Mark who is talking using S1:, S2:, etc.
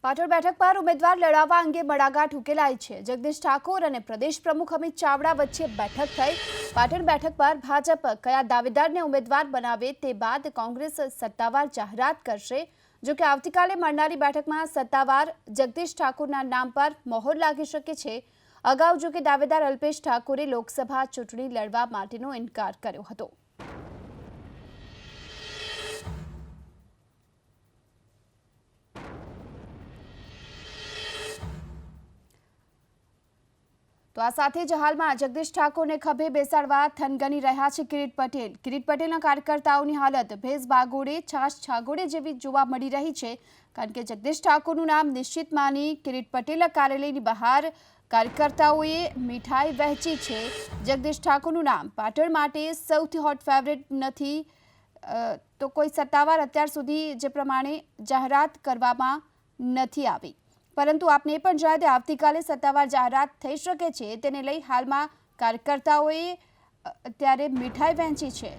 S1: પાટણ બેઠક પર ઉમેદવાર લડાવવા અંગે મડાગાંઠ ઉકેલાઈ છે। જગદીશ ઠાકોર અને પ્રદેશ પ્રમુખ અમિત ચાવડા વચ્ચે બેઠક થઈ। પાટણ બેઠક પર ભાજપ કયા દાવેદારને ઉમેદવાર બનાવે તે બાદ કોંગ્રેસ સત્તાવાર જાહેરાત કરશે। જો કે આવતીકાલે મળનારી બેઠકમાં સત્તાવાર જગદીશ ઠાકોરના નામ પર મહોર લાગી શકે છે। અગાઉ જો કે દાવેદાર અલ્પેશ ઠાકોરે લોકસભા ચૂંટણી લડવા માટેનો ઇનકાર કર્યો હતો। તો આ સાથે જ હાલમાં જગદીશ ઠાકોરને ખભે બેસાડવા થનગની રહ્યા છે કિરીટ પટેલ। કિરીટ પટેલના કાર્યકર્તાઓની હાલત ભેંસ ભાગોળે છાશ છાગોળે જેવી જોવા મળી રહી છે, કારણ કે જગદીશ ઠાકોરનું નામ નિશ્ચિત માની કિરીટ પટેલના કાર્યાલયની બહાર કાર્યકર્તાઓએ મીઠાઈ વહેંચી છે। જગદીશ ઠાકોરનું નામ પાટણ માટે સૌથી હોટ ફેવરેટ નથી તો કોઈ સત્તાવાર અત્યાર સુધી જે પ્રમાણે જાહેરાત કરવામાં નથી આવી, પરંતુ આપને એ પણ જણાવી દે આવતીકાલે સત્તાવાર જાહેરાત થઈ શકે છે। તેને લઈ હાલમાં કાર્યકર્તાઓએ અત્યારે મીઠાઈ વહેંચી છે।